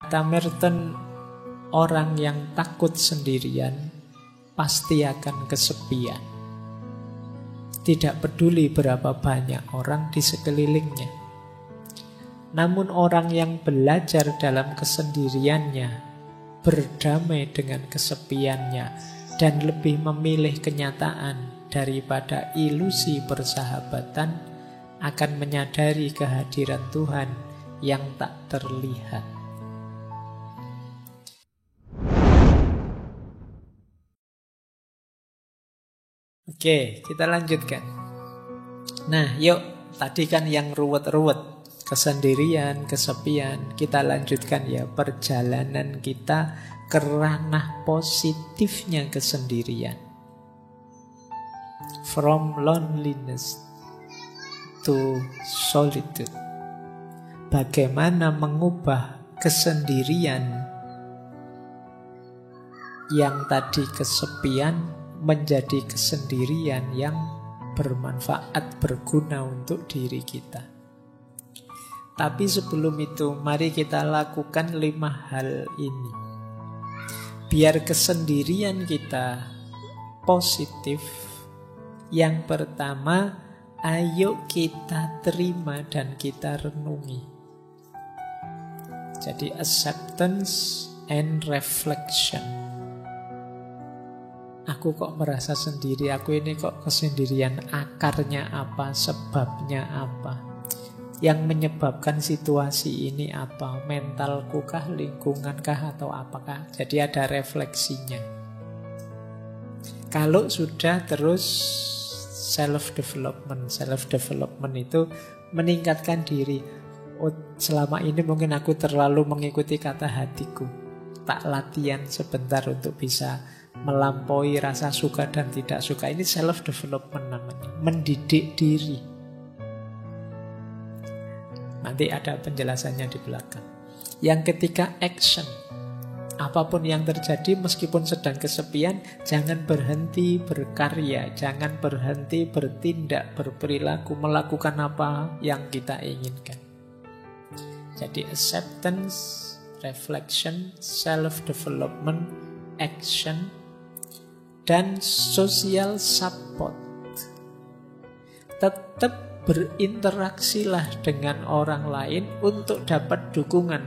Kata Merton, orang yang takut sendirian pasti akan kesepian. Tidak peduli berapa banyak orang di sekelilingnya. Namun orang yang belajar dalam kesendiriannya, berdamai dengan kesepiannya, dan lebih memilih kenyataan daripada ilusi persahabatan, akan menyadari kehadiran Tuhan yang tak terlihat. Oke, kita lanjutkan. Nah, yuk, tadi kan yang ruwet-ruwet, kesendirian, kesepian. Kita lanjutkan ya perjalanan kita ke ranah positifnya kesendirian. From loneliness to solitude. Bagaimana mengubah kesendirian yang tadi kesepian menjadi kesendirian yang bermanfaat, berguna untuk diri kita. Tapi sebelum itu, mari kita lakukan 5 hal ini. Biar kesendirian kita positif. Yang pertama, ayo kita terima dan kita renungi. Jadi acceptance and reflection. Aku kok merasa sendiri, aku ini kok kesendirian, akarnya apa, sebabnya apa, yang menyebabkan situasi ini apa, mentalku kah, lingkungan kah, atau apakah. Jadi ada refleksinya. Kalau sudah terus self-development itu meningkatkan diri. Oh, selama ini mungkin aku terlalu mengikuti kata hatiku, tak latihan sebentar untuk bisa melampaui rasa suka dan tidak suka. Ini self-development namanya, mendidik diri. Nanti ada penjelasannya di belakang. Yang ketiga, action. Apapun yang terjadi, meskipun sedang kesepian, jangan berhenti berkarya, jangan berhenti bertindak, berperilaku, melakukan apa yang kita inginkan. Jadi acceptance, reflection, self-development, action, dan social support. Tetap berinteraksilah dengan orang lain untuk dapat dukungan.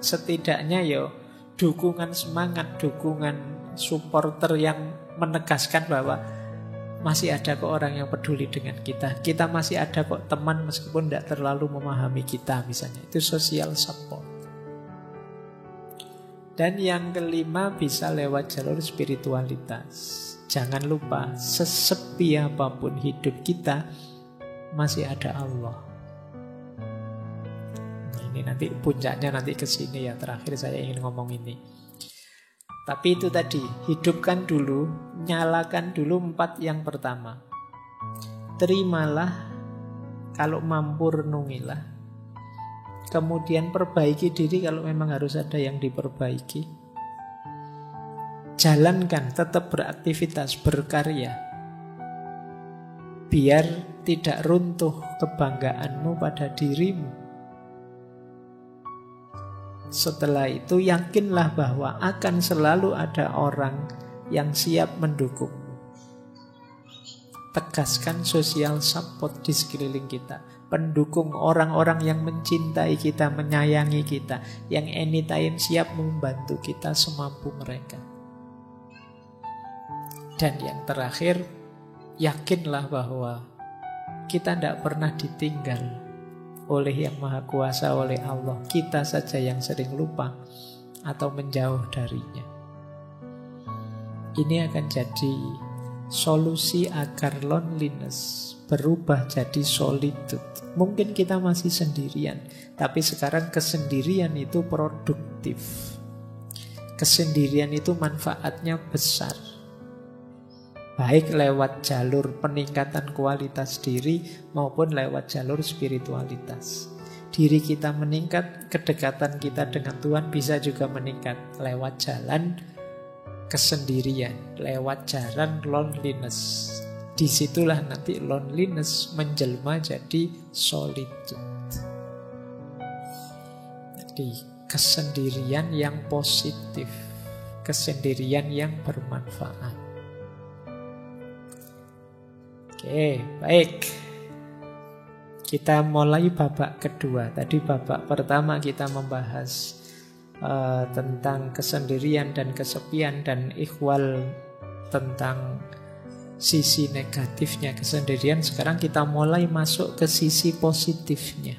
Setidaknya dukungan semangat, dukungan supporter yang menegaskan bahwa masih ada kok orang yang peduli dengan kita. Kita masih ada kok teman meskipun tidak terlalu memahami kita misalnya. Itu social support. Dan yang kelima bisa lewat jalur spiritualitas. Jangan lupa, sesepi apapun hidup kita, masih ada Allah. Nah, ini nanti puncaknya nanti ke sini ya. Terakhir saya ingin ngomong ini. Tapi itu tadi, hidupkan dulu, nyalakan dulu 4 yang pertama. Terimalah, kalau mampu renungilah. Kemudian perbaiki diri kalau memang harus ada yang diperbaiki. Jalankan, tetap beraktivitas, berkarya. Biar tidak runtuh kebanggaanmu pada dirimu. Setelah itu yakinlah bahwa akan selalu ada orang yang siap mendukung. Tegaskan social support di sekeliling kita. Pendukung, orang-orang yang mencintai kita, menyayangi kita, yang anytime siap membantu kita semampu mereka. Dan yang terakhir, yakinlah bahwa kita tidak pernah ditinggal oleh Yang Maha Kuasa, oleh Allah. Kita saja yang sering lupa atau menjauh darinya. Ini akan jadi solusi agar loneliness berubah jadi solitude. Mungkin kita masih sendirian, tapi sekarang kesendirian itu produktif. Kesendirian itu manfaatnya besar. Baik lewat jalur peningkatan kualitas diri maupun lewat jalur spiritualitas. Diri kita meningkat, kedekatan kita dengan Tuhan bisa juga meningkat lewat jalan kesendirian, lewat jalan loneliness. Disitulah nanti loneliness menjelma jadi solitude. Jadi kesendirian yang positif, kesendirian yang bermanfaat. Oke, baik. Kita mulai babak kedua. Tadi babak pertama kita membahas tentang kesendirian dan kesepian, dan ikhwal tentang sisi negatifnya kesendirian. Sekarang kita mulai masuk ke sisi positifnya.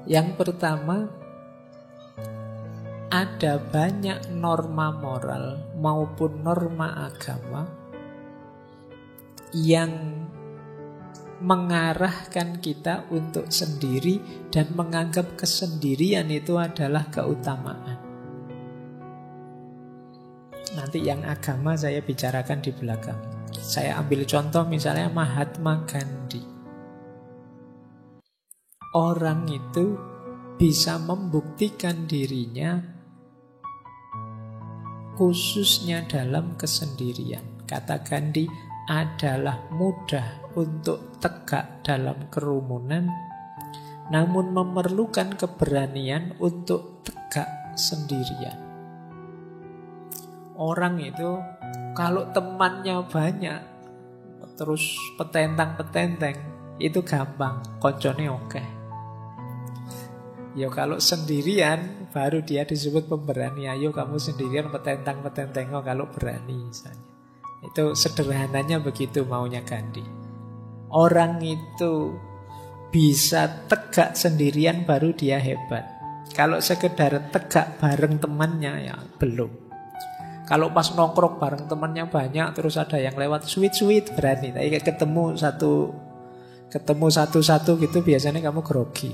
Yang pertama, ada banyak norma moral maupun norma agama yang mengarahkan kita untuk sendiri dan menganggap kesendirian itu adalah keutamaan. Nanti yang agama saya bicarakan di belakang. Saya ambil contoh misalnya Mahatma Gandhi. Orang itu bisa membuktikan dirinya khususnya dalam kesendirian. Kata Gandhi, adalah mudah untuk tegak dalam kerumunan, namun memerlukan keberanian untuk tegak sendirian. Orang itu kalau temannya banyak, terus petentang-petenteng, itu gampang, koncone oke. Ya kalau sendirian, baru dia disebut pemberani. Ayo kamu sendirian petentang-petenteng, kalau berani misalnya. Itu sederhananya begitu maunya Gandhi. Orang itu bisa tegak sendirian baru dia hebat. Kalau sekedar tegak bareng temannya ya belum. Kalau pas nongkrong bareng temannya banyak, terus ada yang lewat sweet berani. Tapi ketemu satu-satu gitu biasanya kamu grogi.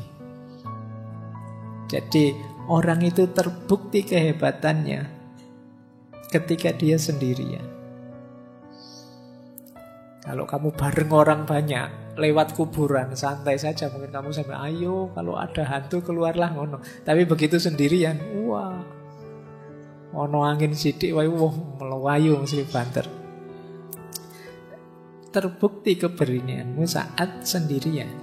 Jadi orang itu terbukti kehebatannya ketika dia sendirian. Kalau kamu bareng orang banyak, lewat kuburan, santai saja. Mungkin kamu sampai, ayo kalau ada hantu keluarlah ngono. Tapi begitu sendirian, wah, ono angin sidik, wah, melayu mesti banter. Terbukti keberanianmu saat sendirian.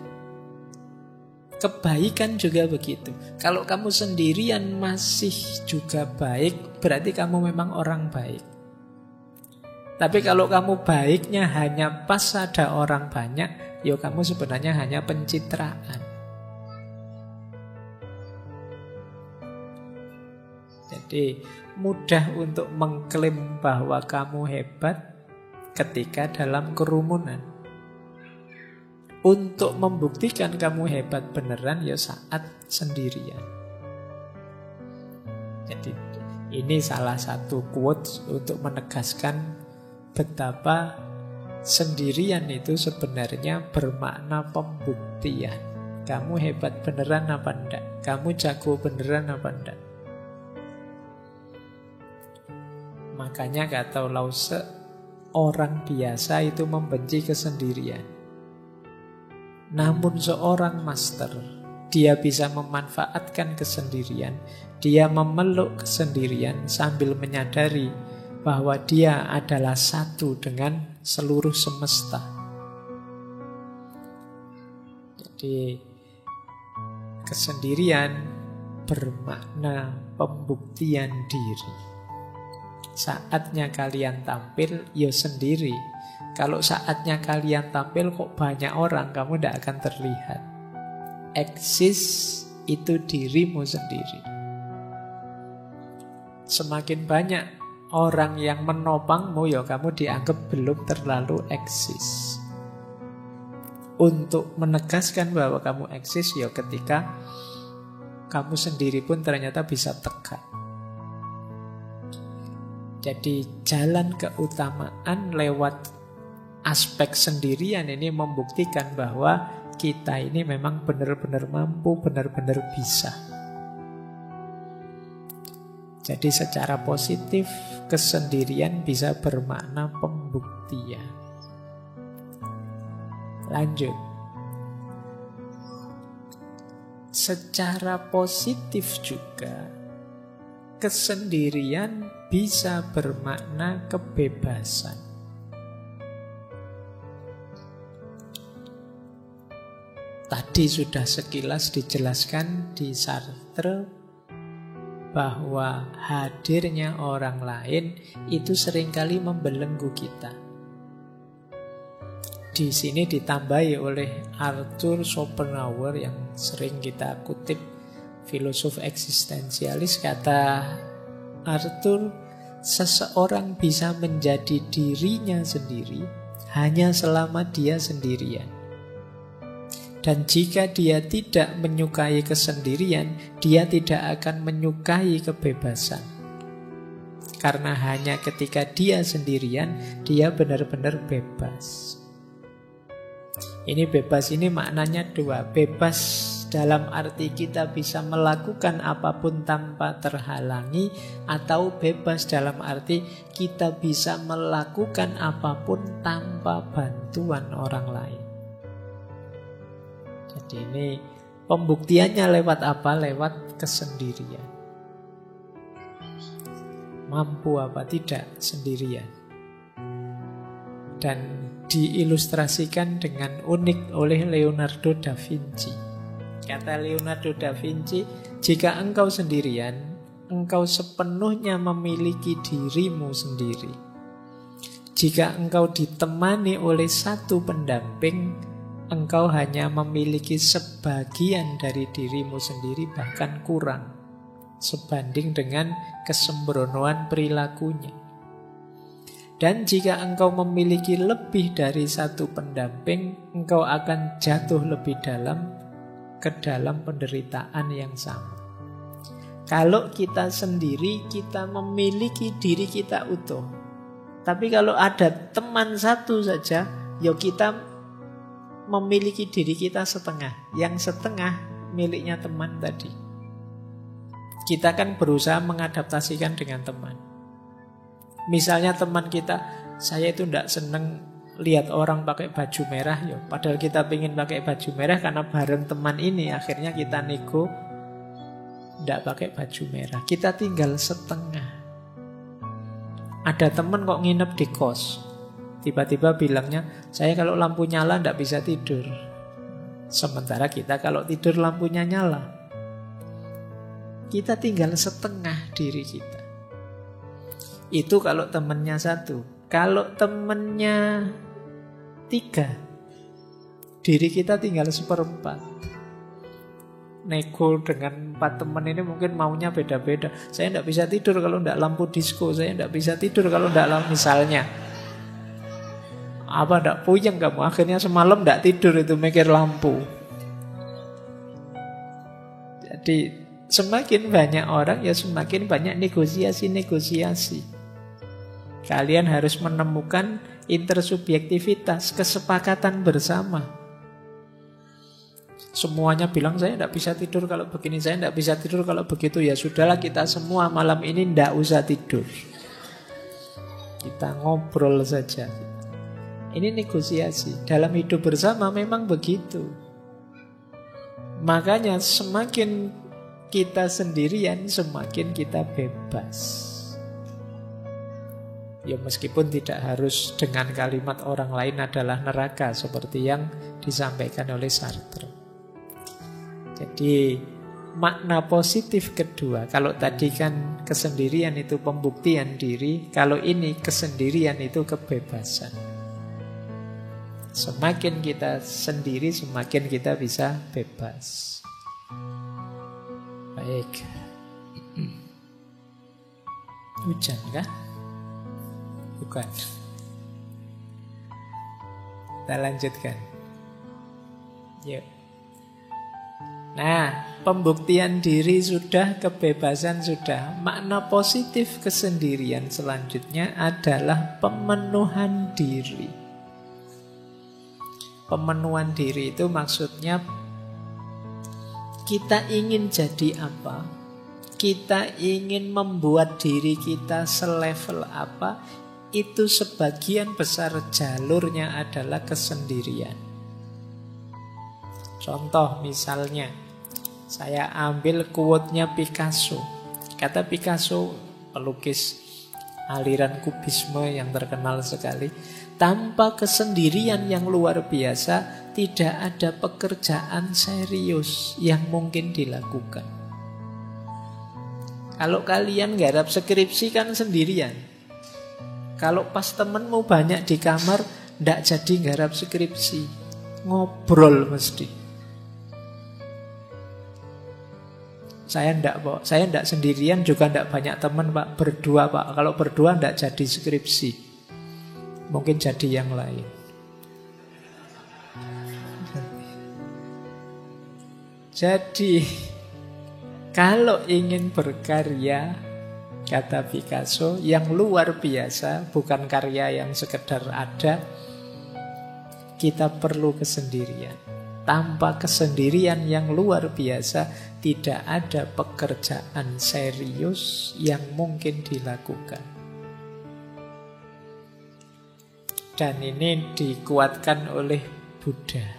Kebaikan juga begitu. Kalau kamu sendirian masih juga baik, berarti kamu memang orang baik. Tapi kalau kamu baiknya hanya pas ada orang banyak, ya kamu sebenarnya hanya pencitraan. Jadi mudah untuk mengklaim bahwa kamu hebat ketika dalam kerumunan. Untuk membuktikan kamu hebat beneran ya saat sendirian. Jadi ini salah satu quotes untuk menegaskan betapa sendirian itu sebenarnya bermakna pembuktian. Kamu hebat beneran apa enggak? Kamu jago beneran apa enggak? Makanya kata Lause, orang biasa itu membenci kesendirian. Namun seorang master, dia bisa memanfaatkan kesendirian. Dia memeluk kesendirian sambil menyadari bahwa dia adalah satu dengan seluruh semesta. Jadi kesendirian bermakna pembuktian diri. Saatnya kalian tampil, ya sendiri. Kalau saatnya kalian tampil kok banyak orang, kamu tidak akan terlihat. Eksis itu dirimu sendiri. Semakin banyak orang yang menopangmu, ya kamu dianggap belum terlalu eksis. Untuk menegaskan bahwa kamu eksis, ya ketika kamu sendiri pun ternyata bisa tegak. Jadi jalan keutamaan lewat aspek sendirian ini membuktikan bahwa kita ini memang benar-benar mampu, benar-benar bisa. Jadi secara positif, kesendirian bisa bermakna pembuktian. Lanjut. Secara positif juga, kesendirian bisa bermakna kebebasan. Tadi sudah sekilas dijelaskan di Sartre bahwa hadirnya orang lain itu seringkali membelenggu kita. Di sini ditambahi oleh Arthur Schopenhauer yang sering kita kutip, filosof eksistensialis. Kata Arthur, seseorang bisa menjadi dirinya sendiri hanya selama dia sendirian. Dan jika dia tidak menyukai kesendirian, dia tidak akan menyukai kebebasan. Karena hanya ketika dia sendirian, dia benar-benar bebas. Ini bebas ini maknanya dua. Bebas dalam arti kita bisa melakukan apapun tanpa terhalangi, atau bebas dalam arti kita bisa melakukan apapun tanpa bantuan orang lain. Jadi ini pembuktiannya lewat apa? Lewat kesendirian. Mampu apa tidak sendirian. Dan diilustrasikan dengan unik oleh Leonardo da Vinci. Kata Leonardo da Vinci, jika engkau sendirian, engkau sepenuhnya memiliki dirimu sendiri. Jika engkau ditemani oleh satu pendamping, engkau hanya memiliki sebagian dari dirimu sendiri, bahkan kurang, sebanding dengan kesembronoan perilakunya. Dan jika engkau memiliki lebih dari satu pendamping, engkau akan jatuh lebih dalam ke dalam penderitaan yang sama. Kalau kita sendiri, kita memiliki diri kita utuh. Tapi kalau ada teman satu saja, ya kita memiliki diri kita setengah. Yang setengah miliknya teman tadi. Kita kan berusaha mengadaptasikan dengan teman. Misalnya teman kita, saya itu tidak seneng lihat orang pakai baju merah, yo. Padahal kita pengen pakai baju merah karena bareng teman ini, akhirnya kita nego tidak pakai baju merah. Kita tinggal setengah. Ada teman kok nginep di kos, tiba-tiba bilangnya, saya kalau lampu nyala tidak bisa tidur. Sementara kita kalau tidur lampunya nyala. Kita tinggal setengah diri kita. Itu kalau temennya satu. Kalau temennya 3, diri kita tinggal 1/4. Nego dengan 4 teman ini mungkin maunya beda-beda. Saya tidak bisa tidur kalau tidak lampu disco. Saya tidak bisa tidur kalau tidak lampu, misalnya. Apa tidak puyeng kamu? Akhirnya semalam tidak tidur itu mikir lampu. Jadi semakin banyak orang, ya semakin banyak negosiasi. Kalian harus menemukan intersubjektivitas, kesepakatan bersama. Semuanya bilang saya tidak bisa tidur kalau begini, saya tidak bisa tidur kalau begitu. Ya sudahlah, kita semua malam ini tidak usah tidur. Kita ngobrol saja. Ini negosiasi. Dalam hidup bersama memang begitu. Makanya semakin kita sendirian, semakin kita bebas. Ya meskipun tidak harus dengan kalimat orang lain adalah neraka, seperti yang disampaikan oleh Sartre. Jadi makna positif kedua, kalau tadi kan kesendirian itu pembuktian diri, kalau ini kesendirian itu kebebasan. Semakin kita sendiri, semakin kita bisa bebas. Baik. Hujan kah? Bukan. Kita lanjutkan. Yuk. Nah, pembuktian diri sudah, kebebasan sudah. Makna positif kesendirian selanjutnya adalah pemenuhan diri. Pemenuhan diri itu maksudnya kita ingin jadi apa? Kita ingin membuat diri kita selevel apa? Itu sebagian besar jalurnya adalah kesendirian. Contoh misalnya, saya ambil quote-nya Picasso. Kata Picasso, pelukis aliran kubisme yang terkenal sekali. tanpa kesendirian yang luar biasa, tidak ada pekerjaan serius yang mungkin dilakukan. Kalau kalian garap skripsi kan sendirian. Kalau pas temenmu banyak di kamar, ndak jadi garap skripsi. Ngobrol mesti. Saya ndak sendirian, juga ndak banyak teman, Pak. Berdua, Pak. Kalau berdua ndak jadi skripsi. Mungkin jadi yang lain. Jadi, kalau ingin berkarya, kata Picasso, yang luar biasa, bukan karya yang sekedar ada, kita perlu kesendirian. Tanpa kesendirian yang luar biasa, tidak ada pekerjaan serius yang mungkin dilakukan. Dan ini dikuatkan oleh Buddha.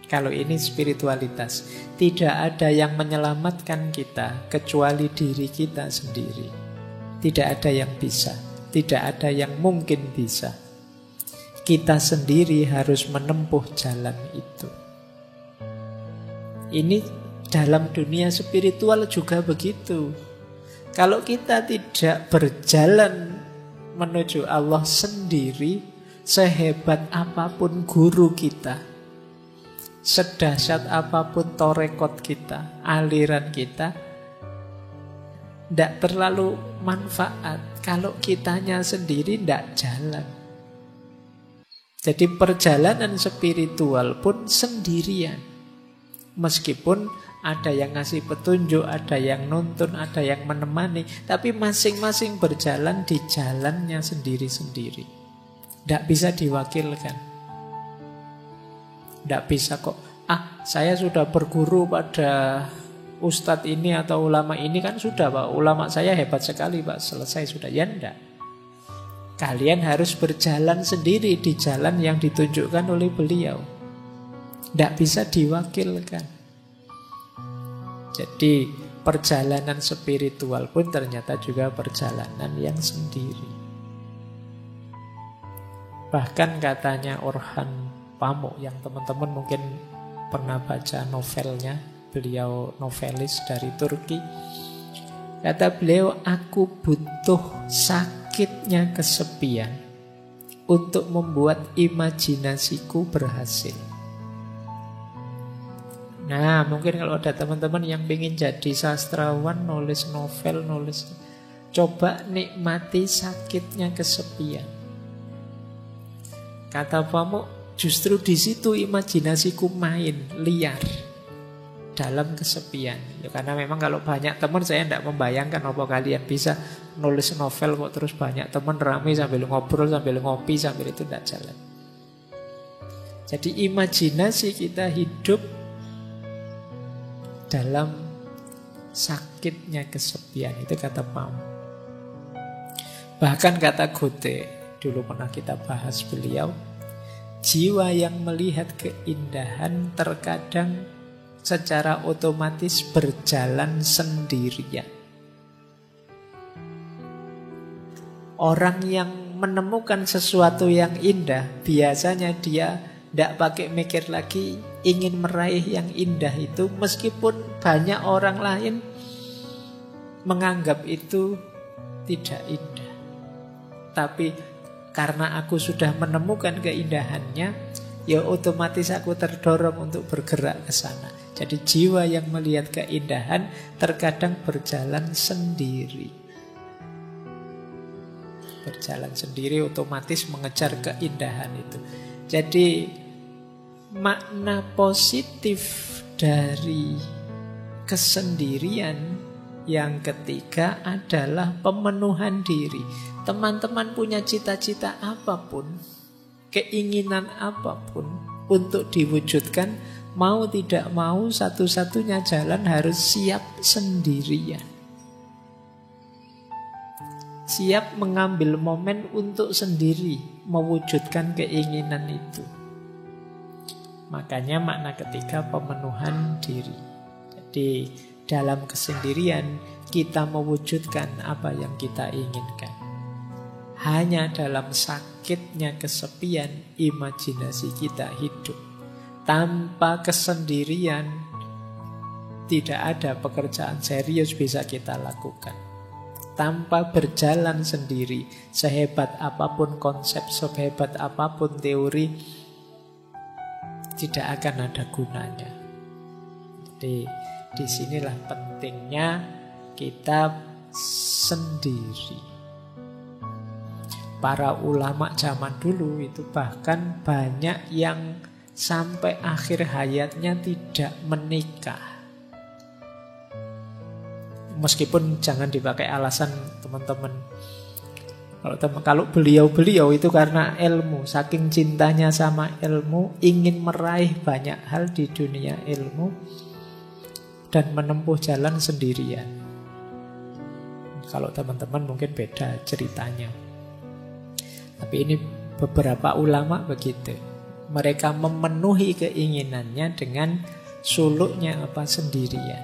Kalau ini spiritualitas, tidak ada yang menyelamatkan kita kecuali diri kita sendiri. Tidak ada yang bisa, tidak ada yang mungkin bisa. Kita sendiri harus menempuh jalan itu. Ini dalam dunia spiritual juga begitu. Kalau kita tidak berjalan menuju Allah sendiri, sehebat apapun guru kita, sedahsyat apapun torekot kita, aliran kita, tidak terlalu manfaat. Kalau kitanya sendiri tidak jalan. Jadi perjalanan spiritual pun sendirian. Meskipun ada yang ngasih petunjuk, ada yang nuntun, ada yang menemani, tapi masing-masing berjalan di jalannya sendiri-sendiri. Tidak bisa diwakilkan. Tidak bisa kok, saya sudah berguru pada ustadz ini atau ulama ini, kan sudah Pak, ulama saya hebat sekali Pak, selesai sudah. Ya enggak. Kalian harus berjalan sendiri di jalan yang ditunjukkan oleh beliau. Tidak bisa diwakilkan. Jadi perjalanan spiritual pun ternyata juga perjalanan yang sendiri. Bahkan katanya Orhan Pamuk, yang teman-teman mungkin pernah baca novelnya, beliau novelis dari Turki. Kata beliau, aku butuh sakitnya kesepian untuk membuat imajinasiku berhasil. Nah, mungkin kalau ada teman-teman yang ingin jadi sastrawan, nulis novel, coba nikmati sakitnya kesepian. Kata Pamuk, justru di situ imajinasiku main liar dalam kesepian. Ya, karena memang kalau banyak teman, saya tidak membayangkan apa kalian bisa nulis novel kok terus banyak teman ramai sambil ngobrol, sambil ngopi, sambil itu tidak jalan. Jadi imajinasi kita hidup dalam sakitnya kesepian, itu kata Pamuk. Bahkan kata Goethe, dulu pernah kita bahas beliau, jiwa yang melihat keindahan terkadang secara otomatis berjalan sendirian. Orang yang menemukan sesuatu yang indah, biasanya dia tidak pakai mikir lagi, ingin meraih yang indah itu, meskipun banyak orang lain menganggap itu tidak indah. Tapi karena aku sudah menemukan keindahannya, ya otomatis aku terdorong untuk bergerak ke sana. Jadi jiwa yang melihat keindahan terkadang berjalan sendiri. Berjalan sendiri otomatis mengejar keindahan itu. Jadi makna positif dari kesendirian yang ketiga adalah pemenuhan diri. Teman-teman punya cita-cita apapun, keinginan apapun untuk diwujudkan, mau tidak mau satu-satunya jalan harus siap sendirian. Siap mengambil momen untuk sendiri mewujudkan keinginan itu. Makanya makna ketiga pemenuhan diri. Jadi dalam kesendirian kita mewujudkan apa yang kita inginkan. Hanya dalam sakitnya kesepian imajinasi kita hidup. Tanpa kesendirian tidak ada pekerjaan serius bisa kita lakukan. Tanpa berjalan sendiri, sehebat apapun konsep, sehebat apapun teori, tidak akan ada gunanya. Jadi disinilah pentingnya kita sendiri. Para ulama zaman dulu itu bahkan banyak yang sampai akhir hayatnya tidak menikah. Meskipun jangan dipakai alasan teman-teman. Kalau beliau-beliau itu karena ilmu, saking cintanya sama ilmu, ingin meraih banyak hal di dunia ilmu dan menempuh jalan sendirian. Kalau teman-teman mungkin beda ceritanya. Tapi ini beberapa ulama begitu. Mereka memenuhi keinginannya dengan suluknya apa sendirian.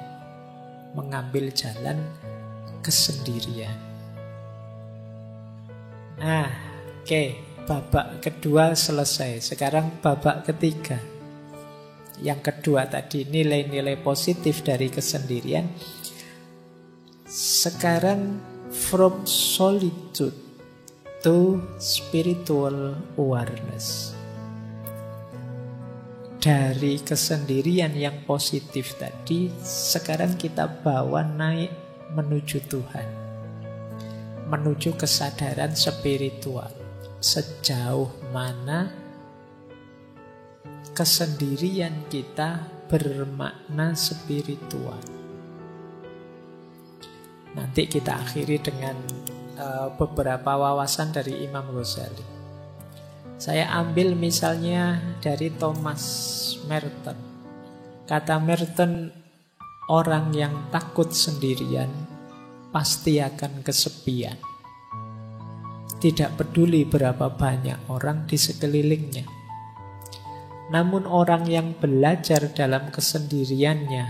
Mengambil jalan kesendirian. Nah, oke, babak kedua selesai. Sekarang babak ketiga. Yang kedua tadi nilai-nilai positif dari kesendirian. Sekarang from solitude to spiritual awareness. Dari kesendirian yang positif tadi, sekarang kita bawa naik menuju Tuhan. Menuju kesadaran spiritual. Sejauh mana kesendirian kita bermakna spiritual. Nanti kita akhiri dengan beberapa wawasan dari Imam Ghazali. Saya ambil misalnya dari Thomas Merton. Kata Merton, orang yang takut sendirian pasti akan kesepian. Tidak peduli berapa banyak orang di sekelilingnya. Namun orang yang belajar dalam kesendiriannya,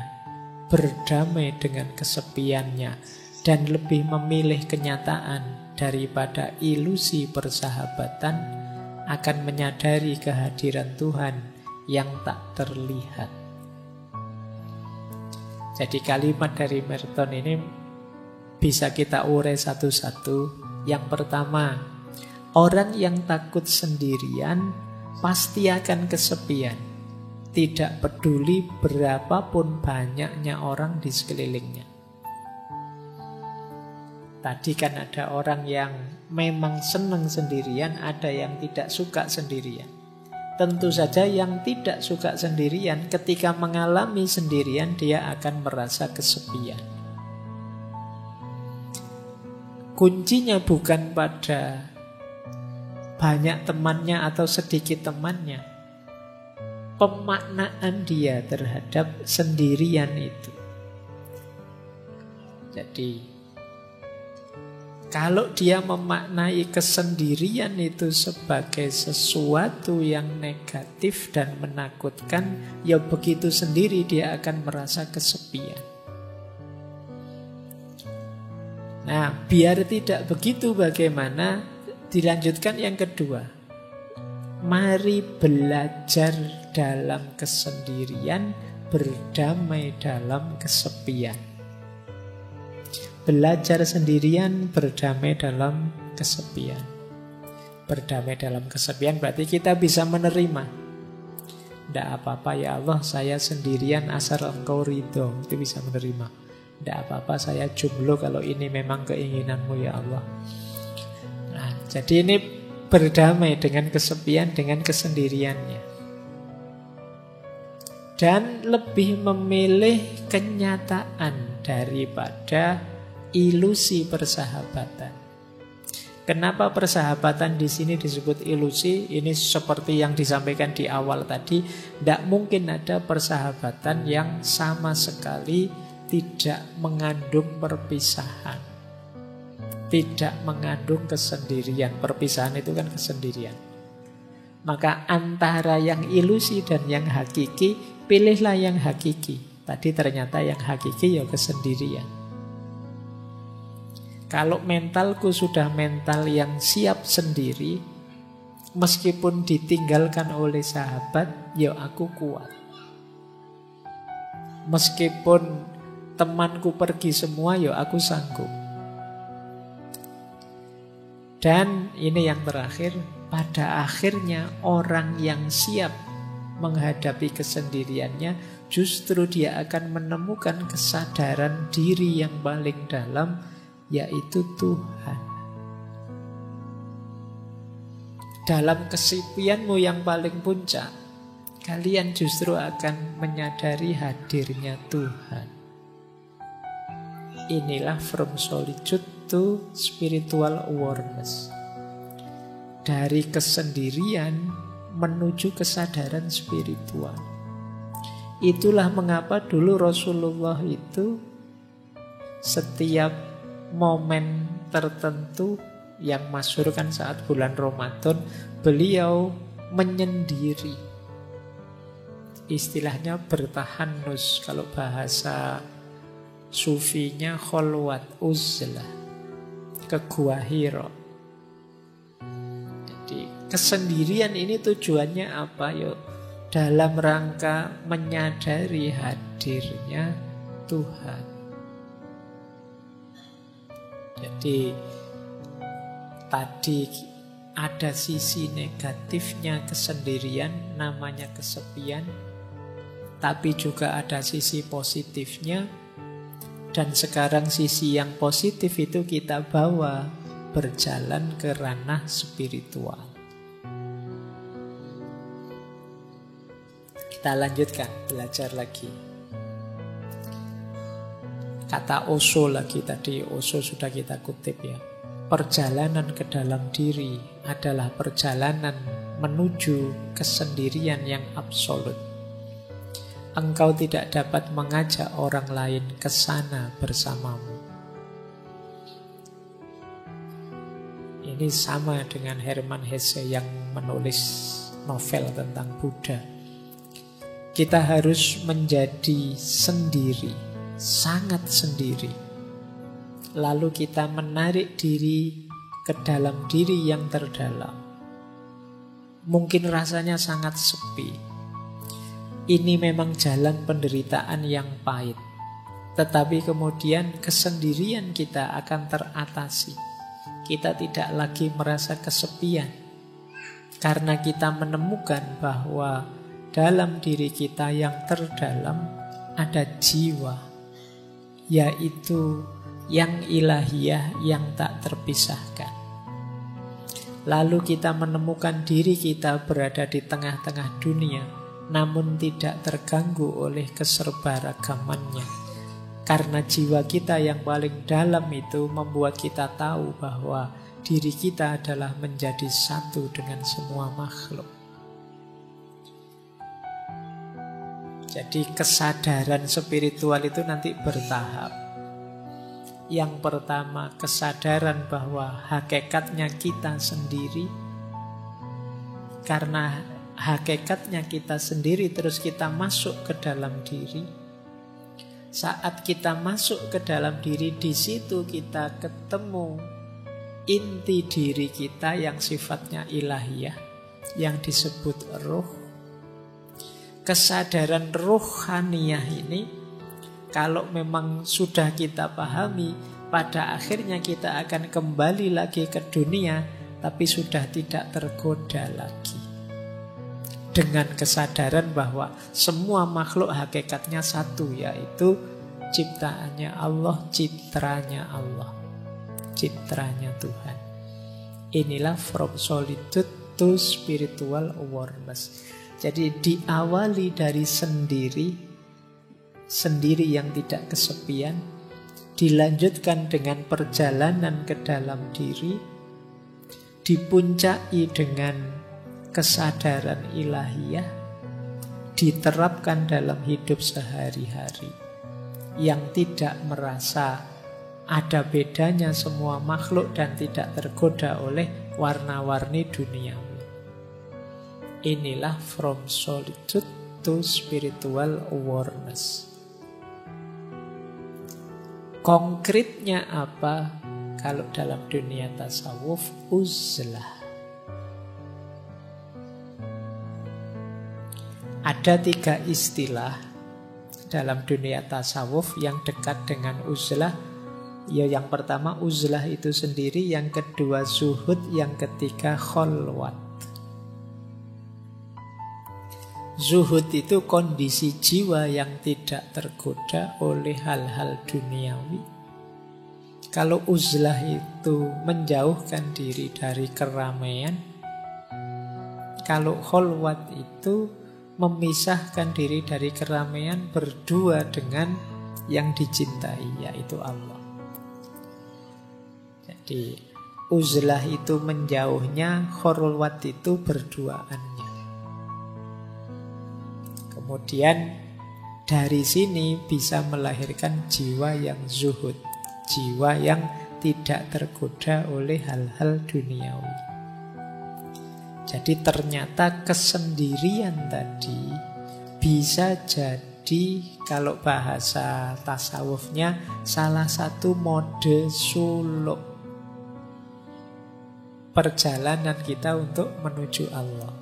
berdamai dengan kesepiannya, dan lebih memilih kenyataan daripada ilusi persahabatan, akan menyadari kehadiran Tuhan yang tak terlihat. Jadi kalimat dari Merton ini bisa kita urai satu-satu. Yang pertama, orang yang takut sendirian pasti akan kesepian. Tidak peduli berapapun banyaknya orang di sekelilingnya. Tadi kan ada orang yang memang senang sendirian, ada yang tidak suka sendirian. Tentu saja yang tidak suka sendirian ketika mengalami sendirian dia akan merasa kesepian. Kuncinya bukan pada banyak temannya atau sedikit temannya. Pemaknaan dia terhadap sendirian itu. Jadi kalau dia memaknai kesendirian itu sebagai sesuatu yang negatif dan menakutkan, ya begitu sendiri dia akan merasa kesepian. Nah, biar tidak begitu bagaimana? Dilanjutkan yang kedua. Mari belajar dalam kesendirian, berdamai dalam kesepian. Belajar sendirian, berdamai dalam kesepian. Berdamai dalam kesepian berarti kita bisa menerima. Tidak apa-apa ya Allah, saya sendirian asal Engkau ridho. Itu bisa menerima. Tidak apa-apa, saya jomblo kalau ini memang keinginanmu ya Allah. Nah, jadi ini berdamai dengan kesepian, dengan kesendiriannya. Dan lebih memilih kenyataan daripada ilusi persahabatan. Kenapa persahabatan di sini disebut ilusi? Ini seperti yang disampaikan di awal tadi, tidak mungkin ada persahabatan yang sama sekali tidak mengandung perpisahan, tidak mengandung kesendirian. Perpisahan itu kan kesendirian. Maka antara yang ilusi dan yang hakiki, pilihlah yang hakiki. Tadi ternyata yang hakiki ya kesendirian. Kalau mentalku sudah mental yang siap sendiri, meskipun ditinggalkan oleh sahabat, ya aku kuat. Meskipun temanku pergi semua, ya aku sanggup. Dan ini yang terakhir, pada akhirnya orang yang siap menghadapi kesendiriannya, justru dia akan menemukan kesadaran diri yang paling dalam, yaitu Tuhan. Dalam kesepianmu yang paling puncak, kalian justru akan menyadari hadirnya Tuhan. Inilah from solitude to spiritual awareness. Dari kesendirian menuju kesadaran spiritual. Itulah mengapa dulu Rasulullah itu setiap momen tertentu yang masyhur kan saat bulan Ramadan, beliau menyendiri. Istilahnya bertahanus, kalau bahasa sufinya kholwat uzlah, ke Gua Hira. Jadi kesendirian ini tujuannya apa? Yuk, dalam rangka menyadari hadirnya Tuhan. Jadi tadi ada sisi negatifnya kesendirian, namanya kesepian. Tapi juga ada sisi positifnya. Dan sekarang sisi yang positif itu kita bawa berjalan ke ranah spiritual. Kita lanjutkan, belajar lagi. Kata Osho lagi tadi, Osho sudah kita kutip ya. Perjalanan ke dalam diri adalah perjalanan menuju kesendirian yang absolut. Engkau tidak dapat mengajak orang lain ke sana bersamamu. Ini sama dengan Hermann Hesse yang menulis novel tentang Buddha. Kita harus menjadi sendiri, sangat sendiri. Lalu kita menarik diri ke dalam diri yang terdalam. Mungkin rasanya sangat sepi. Ini memang jalan penderitaan yang pahit. Tetapi kemudian kesendirian kita akan teratasi. Kita tidak lagi merasa kesepian. Karena kita menemukan bahwa dalam diri kita yang terdalam ada jiwa, yaitu yang ilahiyah yang tak terpisahkan. Lalu kita menemukan diri kita berada di tengah-tengah dunia, namun tidak terganggu oleh keserbaragamannya. Karena jiwa kita yang paling dalam itu membuat kita tahu bahwa diri kita adalah menjadi satu dengan semua makhluk. Jadi kesadaran spiritual itu nanti bertahap. Yang pertama, kesadaran bahwa hakikatnya kita sendiri. Karena hakikatnya kita sendiri, terus kita masuk ke dalam diri. Saat kita masuk ke dalam diri, di situ kita ketemu inti diri kita yang sifatnya ilahiyah, yang disebut ruh. Kesadaran ruhaniyah ini, kalau memang sudah kita pahami, pada akhirnya kita akan kembali lagi ke dunia, tapi sudah tidak tergoda lagi. Dengan kesadaran bahwa semua makhluk hakikatnya satu, yaitu ciptaannya Allah, citranya Allah, citranya Tuhan. Inilah from solitude to spiritual awareness. Jadi diawali dari sendiri, sendiri yang tidak kesepian, dilanjutkan dengan perjalanan ke dalam diri, dipuncai dengan kesadaran ilahiyah, diterapkan dalam hidup sehari-hari, yang tidak merasa ada bedanya semua makhluk dan tidak tergoda oleh warna-warni duniawi. Inilah from solitude to spiritual awareness. Konkretnya apa? kalau dalam dunia tasawuf uzlah. Ada 3 istilah dalam dunia tasawuf yang dekat dengan uzlah. Ya, yang pertama uzlah itu sendiri, yang kedua zuhud, yang ketiga kholwat. Zuhud itu kondisi jiwa yang tidak tergoda oleh hal-hal duniawi. Kalau uzlah itu menjauhkan diri dari keramaian, kalau kholwat itu memisahkan diri dari keramaian, berdua dengan yang dicintai, yaitu Allah. Jadi uzlah itu menjauhnya, kholwat itu berduaannya. Kemudian dari sini bisa melahirkan jiwa yang zuhud, jiwa yang tidak tergoda oleh hal-hal duniawi. Jadi ternyata kesendirian tadi bisa jadi, kalau bahasa tasawufnya, salah satu mode suluk perjalanan kita untuk menuju Allah.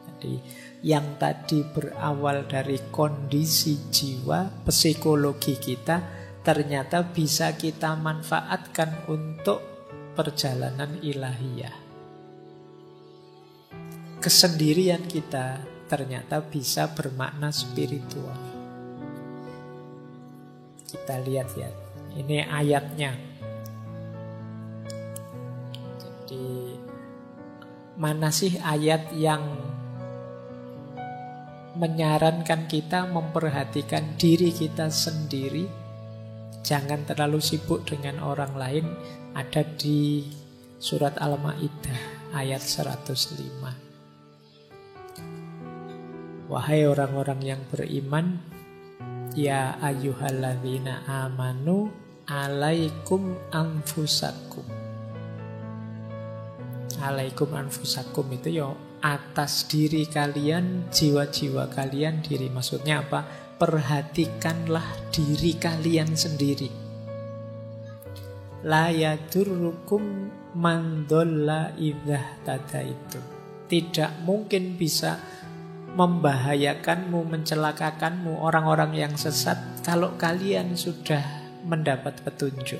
Jadi yang tadi berawal dari kondisi jiwa, psikologi kita, ternyata bisa kita manfaatkan untuk perjalanan ilahiyah. Kesendirian kita ternyata bisa bermakna spiritual. Kita lihat ya, ini ayatnya. Jadi mana sih ayat yang menyarankan kita memperhatikan diri kita sendiri, jangan terlalu sibuk dengan orang lain? Ada di surat Al-Maidah ayat 105. Wahai orang-orang yang beriman, ya ayyuhalladzina amanu alaikum anfusakum. Alaikum anfusakum itu ya atas diri kalian, jiwa-jiwa kalian diri. Maksudnya apa? Perhatikanlah diri kalian sendiri. La yadurrukum man dhalla idza tadaitum. Tidak mungkin bisa membahayakanmu, mencelakakanmu orang-orang yang sesat kalau kalian sudah mendapat petunjuk.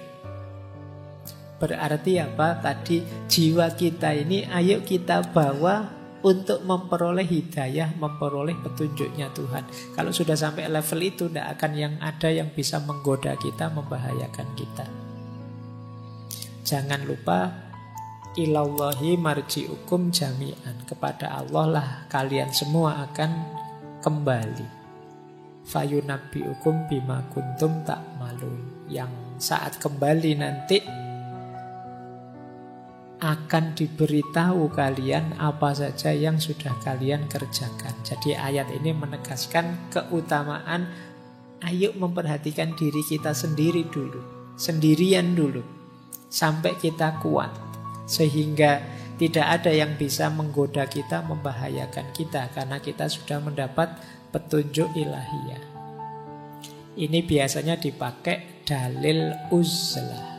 Berarti apa? Tadi jiwa kita ini ayo kita bawa untuk memperoleh hidayah, memperoleh petunjuknya Tuhan. Kalau sudah sampai level itu, tidak akan yang ada yang bisa menggoda kita, membahayakan kita. Jangan lupa, ilallahi marji'ukum jami'an. Kepada Allah lah kalian semua akan kembali. Fayunabbi'ukum bima kuntum ta'malun. Yang saat kembali nanti akan diberitahu kalian apa saja yang sudah kalian kerjakan. Jadi ayat ini menegaskan keutamaan ayo memperhatikan diri kita sendiri dulu, sendirian dulu, sampai kita kuat, sehingga tidak ada yang bisa menggoda kita, membahayakan kita, karena kita sudah mendapat petunjuk ilahiyah. Ini biasanya dipakai dalil uzlah.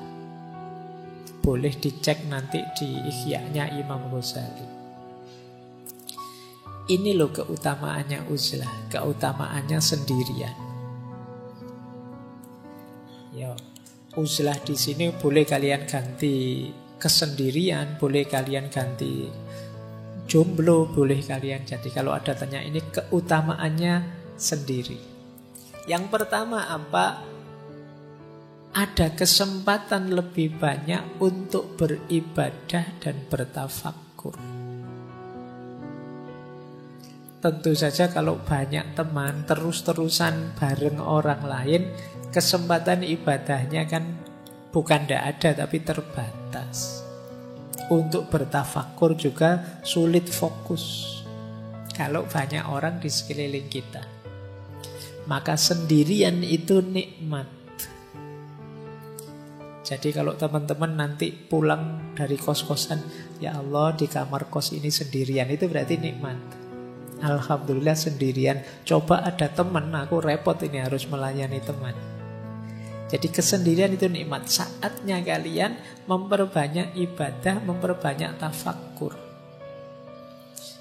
Boleh dicek nanti di Ihya-nya Imam Ghazali. Ini loh keutamaannya uzlah, keutamaannya sendirian. Ya, uzlah di sini boleh kalian ganti kesendirian, boleh kalian ganti jomblo, boleh kalian. Jadi kalau ada tanya ini keutamaannya sendiri. Yang pertama apa? Ada kesempatan lebih banyak untuk beribadah dan bertafakkur. Tentu saja kalau banyak teman terus-terusan bareng orang lain, kesempatan ibadahnya kan bukan tidak ada tapi terbatas. Untuk bertafakkur juga sulit fokus kalau banyak orang di sekeliling kita. Maka sendirian itu nikmat. Jadi kalau teman-teman nanti pulang dari kos-kosan, ya Allah di kamar kos ini sendirian, itu berarti nikmat. Alhamdulillah sendirian. Coba ada teman, aku repot ini harus melayani teman. Jadi kesendirian itu nikmat. Saatnya kalian memperbanyak ibadah, memperbanyak tafakkur.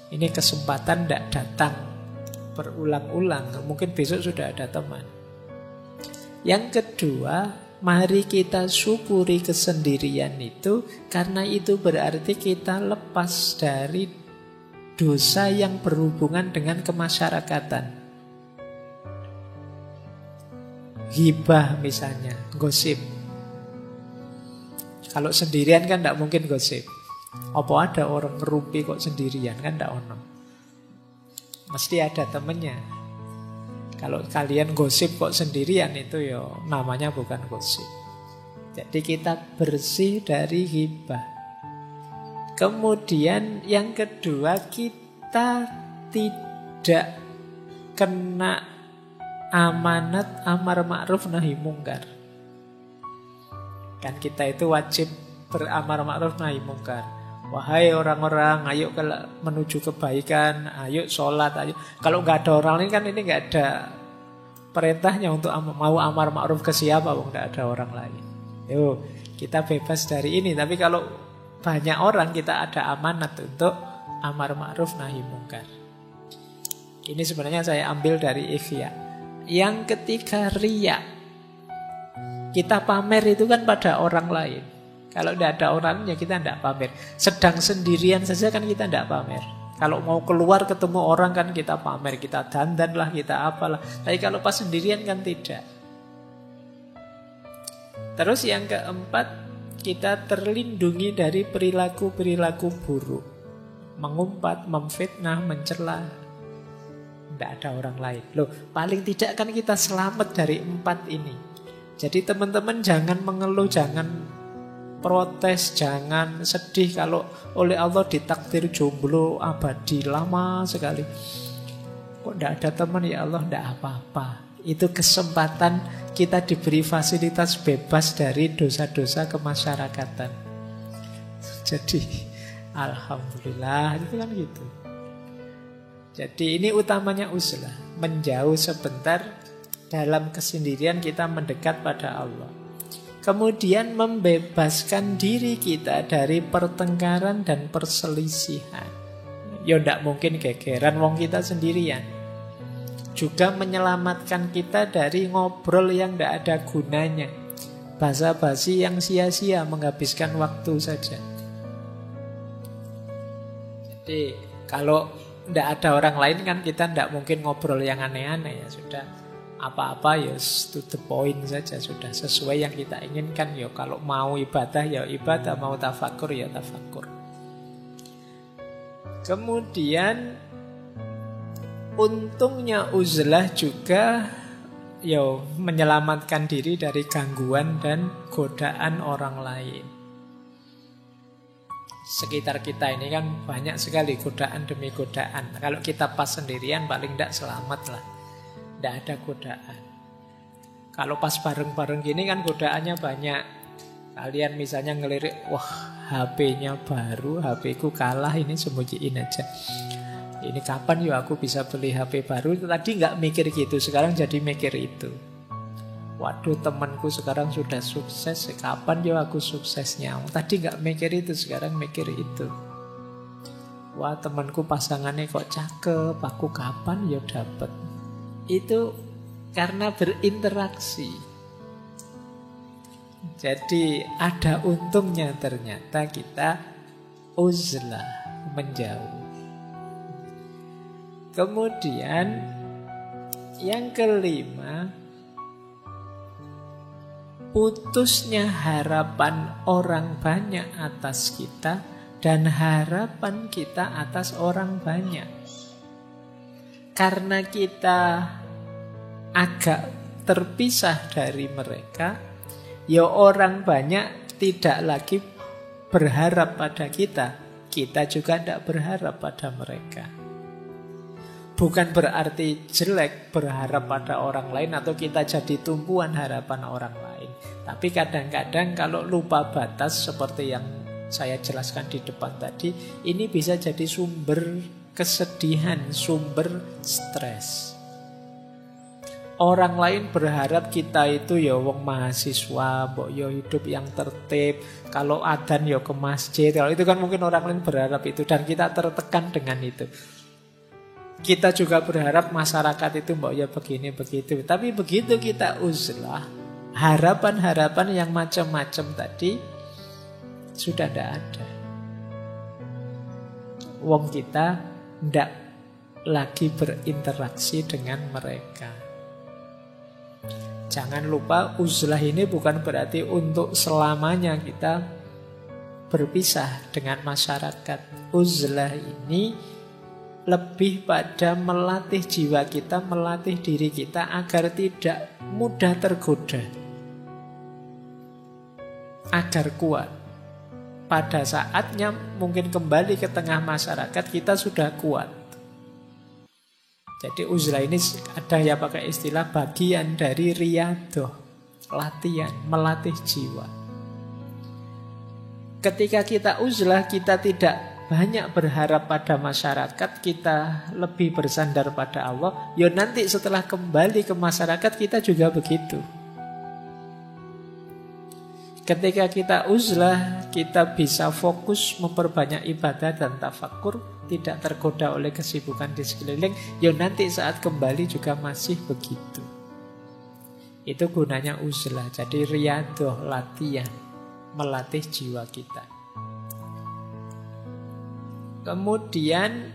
Ini kesempatan tidak datang berulang-ulang. Mungkin besok sudah ada teman. Yang kedua, mari kita syukuri kesendirian itu, karena itu berarti kita lepas dari dosa yang berhubungan dengan kemasyarakatan. Ghibah misalnya, gosip. Kalau sendirian kan tidak mungkin gosip. Apa ada orang ngerumpi kok sendirian, kan tidak ono. Mesti ada temennya. Kalau kalian gosip kok sendirian, itu ya namanya bukan gosip. Jadi kita bersih dari ghibah. Kemudian yang kedua, kita tidak kena amanat amar ma'ruf nahi mungkar. Kan kita itu wajib beramar ma'ruf nahi mungkar. Wahai orang-orang, ayo menuju kebaikan, ayo sholat, ayo. Kalau nggak ada orang lain kan ini nggak ada perintahnya untuk mau amar ma'ruf ke siapa, nggak ada orang lain. Yo, kita bebas dari ini. Tapi kalau banyak orang, kita ada amanat untuk amar ma'ruf nahi mungkar. Ini sebenarnya saya ambil dari Ihya. Yang ketiga, riya. Kita pamer itu kan pada orang lain. Kalau tidak ada orangnya kita tidak pamer. Sedang sendirian saja kan kita tidak pamer. Kalau mau keluar ketemu orang kan kita pamer, kita dandan lah, kita apalah. Tapi kalau pas sendirian kan tidak. Terus yang keempat, kita terlindungi dari perilaku-perilaku buruk. Mengumpat, memfitnah, mencela. Tidak ada orang lain. Loh, paling tidak kan kita selamat dari 4 ini. Jadi teman-teman jangan mengeluh, jangan protes, jangan sedih kalau oleh Allah ditakdir jomblo abadi lama sekali. Kok tidak ada teman, ya Allah, tidak apa-apa. Itu kesempatan kita diberi fasilitas bebas dari dosa-dosa kemasyarakatan. Jadi alhamdulillah, itu kan gitu. Jadi ini utamanya uzlah, menjauh sebentar, dalam kesendirian kita mendekat pada Allah. Kemudian membebaskan diri kita dari pertengkaran dan perselisihan. Ya tidak mungkin gegeran wong kita sendirian. Juga menyelamatkan kita dari ngobrol yang tidak ada gunanya, basa-basi yang sia-sia, menghabiskan waktu saja. Jadi kalau tidak ada orang lain kan kita tidak mungkin ngobrol yang aneh-aneh ya. Sudah apa-apa ya to the point saja, sudah sesuai yang kita inginkan ya. Kalau mau ibadah ya ibadah, mau tafakur ya tafakur. Kemudian untungnya uzlah juga ya menyelamatkan diri dari gangguan dan godaan orang lain. Sekitar kita ini kan banyak sekali godaan demi godaan. Kalau kita pas sendirian paling tidak selamat lah, tidak ada godaan. Kalau pas bareng-bareng gini kan godaannya banyak. Kalian misalnya ngelirik, wah HP-nya baru, HP-ku kalah, ini sembunyiin aja. Ini kapan ya aku bisa beli HP baru? Tadi nggak mikir gitu, sekarang jadi mikir itu. Waduh, temanku sekarang sudah sukses, kapan ya aku suksesnya? Tadi nggak mikir itu, sekarang mikir itu. Wah, temanku pasangannya kok cakep, aku kapan ya dapet? Itu karena berinteraksi. Jadi ada untungnya ternyata kita uzlah, menjauh. Kemudian yang kelima, putusnya harapan orang banyak atas kita dan harapan kita atas orang banyak. Karena kita agak terpisah dari mereka, ya orang banyak tidak lagi berharap pada kita. Kita juga tidak berharap pada mereka. Bukan berarti jelek berharap pada orang lain atau kita jadi tumpuan harapan orang lain. Tapi kadang-kadang kalau lupa batas seperti yang saya jelaskan di depan tadi, ini bisa jadi sumber kesedihan, sumber stres. Orang lain berharap kita itu ya wong mahasiswa, mbok yo hidup yang tertib. Kalau adzan ya ke masjid. Kalau itu kan mungkin orang lain berharap itu dan kita tertekan dengan itu. Kita juga berharap masyarakat itu mbok ya begini begitu. Tapi begitu kita uzlah, harapan-harapan yang macam-macam tadi sudah tidak ada. Wong kita tidak lagi berinteraksi dengan mereka. Jangan lupa uzlah ini bukan berarti untuk selamanya kita berpisah dengan masyarakat. Uzlah ini lebih pada melatih jiwa kita, melatih diri kita agar tidak mudah tergoda, agar kuat. Pada saatnya mungkin kembali ke tengah masyarakat kita sudah kuat. Jadi uzlah ini ada ya pakai istilah bagian dari riyadoh, latihan, melatih jiwa. Ketika kita uzlah, kita tidak banyak berharap pada masyarakat, kita lebih bersandar pada Allah. Ya nanti setelah kembali ke masyarakat kita juga begitu. Ketika kita uzlah, kita bisa fokus memperbanyak ibadah dan tafakkur, tidak tergoda oleh kesibukan di sekeliling. Ya nanti saat kembali juga masih begitu. Itu gunanya uzlah. Jadi riyadoh, latihan, melatih jiwa kita. Kemudian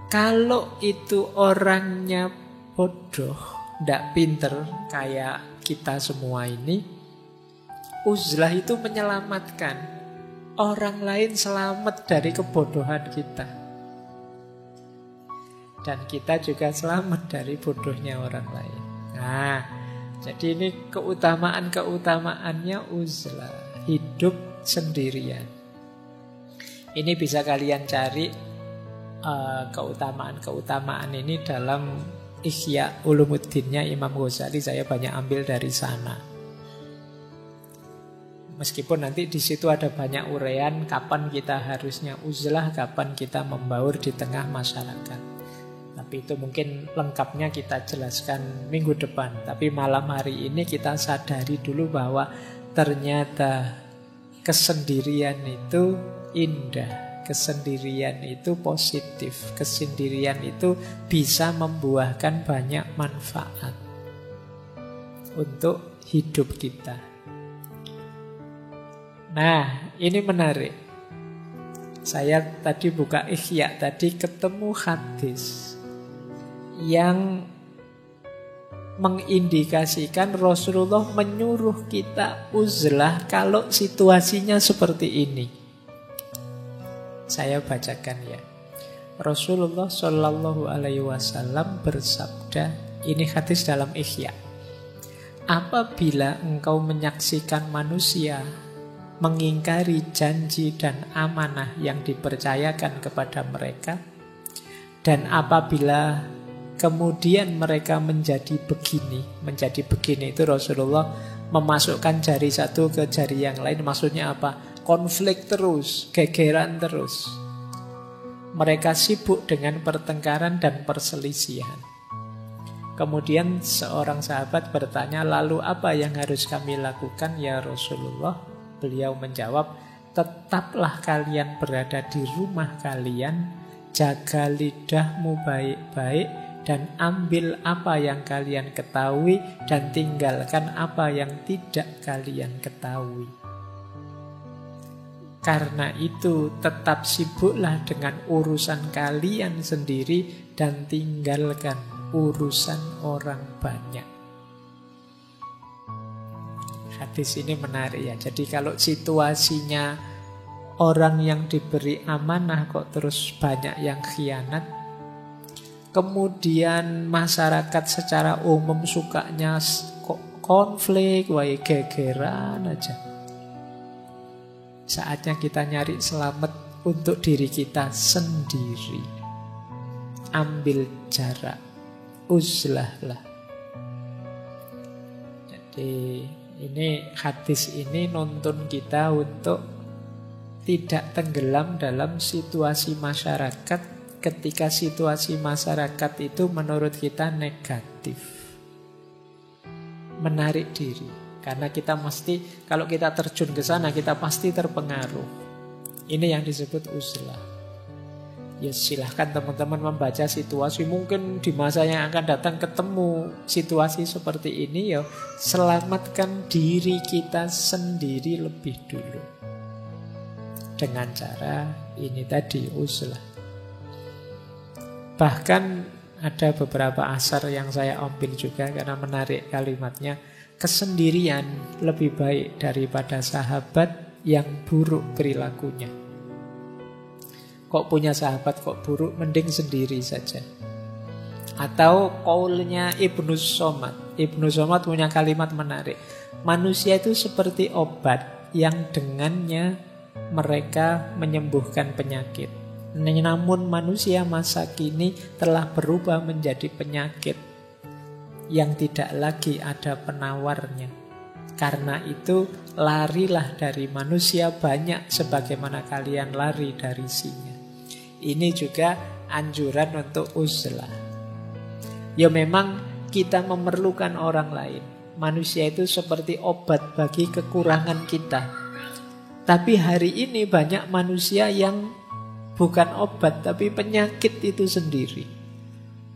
kalau itu orangnya bodoh, tidak pinter kayak kita semua ini, uzlah itu menyelamatkan orang lain selamat dari kebodohan kita. Dan kita juga selamat dari bodohnya orang lain. Nah, jadi ini keutamaan-keutamaannya uzlah, hidup sendirian. Ini bisa kalian cari keutamaan-keutamaan ini dalam Ihya Ulumuddinnya Imam Ghazali. Saya banyak ambil dari sana. Meskipun nanti di situ ada banyak uraian kapan kita harusnya uzlah, kapan kita membaur di tengah masyarakat. Tapi itu mungkin lengkapnya kita jelaskan minggu depan. Tapi malam hari ini kita sadari dulu bahwa ternyata kesendirian itu indah, kesendirian itu positif, kesendirian itu bisa membuahkan banyak manfaat untuk hidup kita. Nah, ini menarik. Saya tadi buka Ihya, tadi ketemu hadis yang mengindikasikan Rasulullah menyuruh kita uzlah kalau situasinya seperti ini. Saya bacakan ya. Rasulullah Shallallahu Alaihi Wasallam bersabda, ini hadis dalam Ihya. Apabila engkau menyaksikan manusia mengingkari janji dan amanah yang dipercayakan kepada mereka, dan apabila kemudian mereka menjadi begini itu Rasulullah memasukkan jari satu ke jari yang lain. Maksudnya apa? Konflik terus, gegeran terus. Mereka sibuk dengan pertengkaran dan perselisihan. Kemudian seorang sahabat bertanya, lalu apa yang harus kami lakukan ya Rasulullah? Beliau menjawab, tetaplah kalian berada di rumah kalian, jaga lidahmu baik-baik, dan ambil apa yang kalian ketahui dan tinggalkan apa yang tidak kalian ketahui. Karena itu tetap sibuklah dengan urusan kalian sendiri dan tinggalkan urusan orang banyak. Hadis ini menarik ya. Jadi kalau situasinya orang yang diberi amanah kok terus banyak yang khianat, kemudian masyarakat secara umum sukanya konflik, gegeran aja. Saatnya kita nyari selamat untuk diri kita sendiri. Ambil jarak, uzlahlah. Jadi ini hadis ini nuntun kita untuk tidak tenggelam dalam situasi masyarakat ketika situasi masyarakat itu menurut kita negatif. menarik diri. Karena kita mesti, kalau kita terjun ke sana, kita pasti terpengaruh. Ini yang disebut uzlah. Ya silahkan teman-teman membaca situasi. Mungkin di masa yang akan datang ketemu situasi seperti ini, ya selamatkan diri kita sendiri lebih dulu. Dengan cara ini tadi, uzlah. Bahkan ada beberapa asar yang saya ambil juga karena menarik kalimatnya. Kesendirian lebih baik daripada sahabat yang buruk perilakunya. Kok punya sahabat kok buruk, mending sendiri saja. Atau qaulnya Ibnu Somad. Ibnu Somad punya kalimat menarik. Manusia itu seperti obat yang dengannya mereka menyembuhkan penyakit. Namun manusia masa kini telah berubah menjadi penyakit yang tidak lagi ada penawarnya. Karena itu larilah dari manusia banyak sebagaimana kalian lari dari singa. Ini juga anjuran untuk uzlah. Ya memang kita memerlukan orang lain. Manusia itu seperti obat bagi kekurangan kita. Tapi hari ini banyak manusia yang bukan obat tapi penyakit itu sendiri.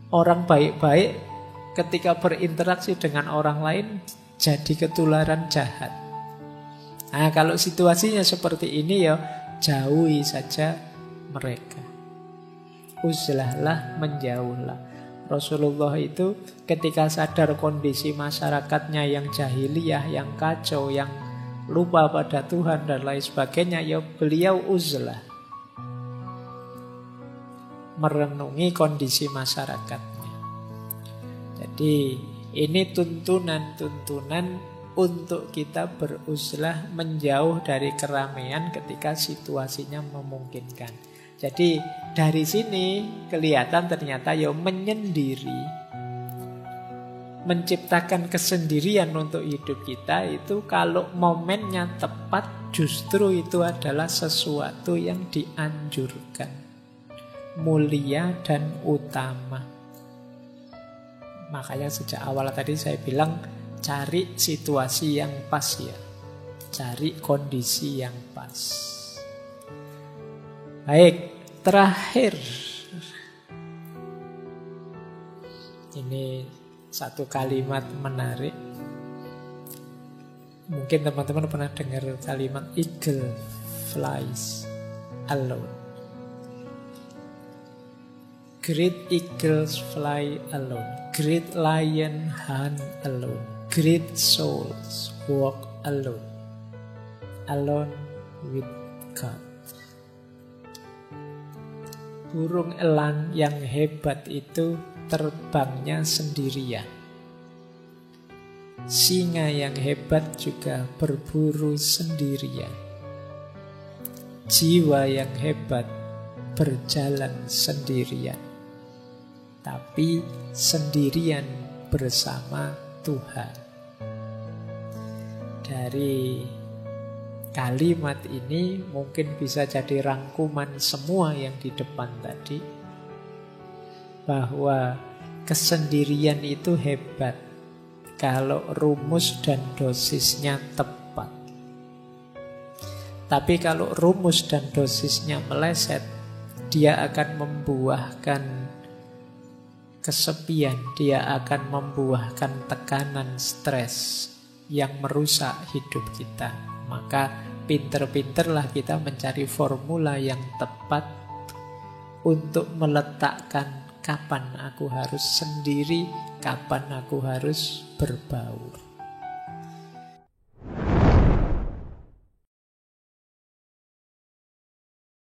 Orang baik-baik ketika berinteraksi dengan orang lain jadi ketularan jahat. Nah, kalau situasinya seperti ini, ya jauhi saja mereka. Uzlahlah, menjauhlah. Rasulullah itu ketika sadar kondisi masyarakatnya yang jahiliyah, yang kacau, yang lupa pada Tuhan dan lain sebagainya, ya beliau uzlah, merenungi kondisi masyarakatnya. Jadi ini tuntunan-tuntunan untuk kita beruzlah, menjauh dari keramaian ketika situasinya memungkinkan. Jadi dari sini kelihatan ternyata ya menyendiri, menciptakan kesendirian untuk hidup kita itu kalau momennya tepat justru itu adalah sesuatu yang dianjurkan, mulia dan utama. Makanya sejak awal tadi saya bilang cari situasi yang pas ya. Cari kondisi yang pas. Baik, terakhir. Ini satu kalimat menarik. Mungkin teman-teman pernah dengar kalimat eagle flies alone. Great eagles fly alone. Great lion hunt alone. Great souls walk alone. Alone with God. Burung elang yang hebat itu terbangnya sendirian. Singa yang hebat juga berburu sendirian. Jiwa yang hebat berjalan sendirian. Tapi sendirian bersama Tuhan. Dari kalimat ini mungkin bisa jadi rangkuman semua yang di depan tadi. Bahwa kesendirian itu hebat kalau rumus dan dosisnya tepat. Tapi kalau rumus dan dosisnya meleset, dia akan membuahkan kesepian, dia akan membuahkan tekanan, stres yang merusak hidup kita. Maka pinter-pinterlah kita mencari formula yang tepat untuk meletakkan kapan aku harus sendiri, kapan aku harus berbaur.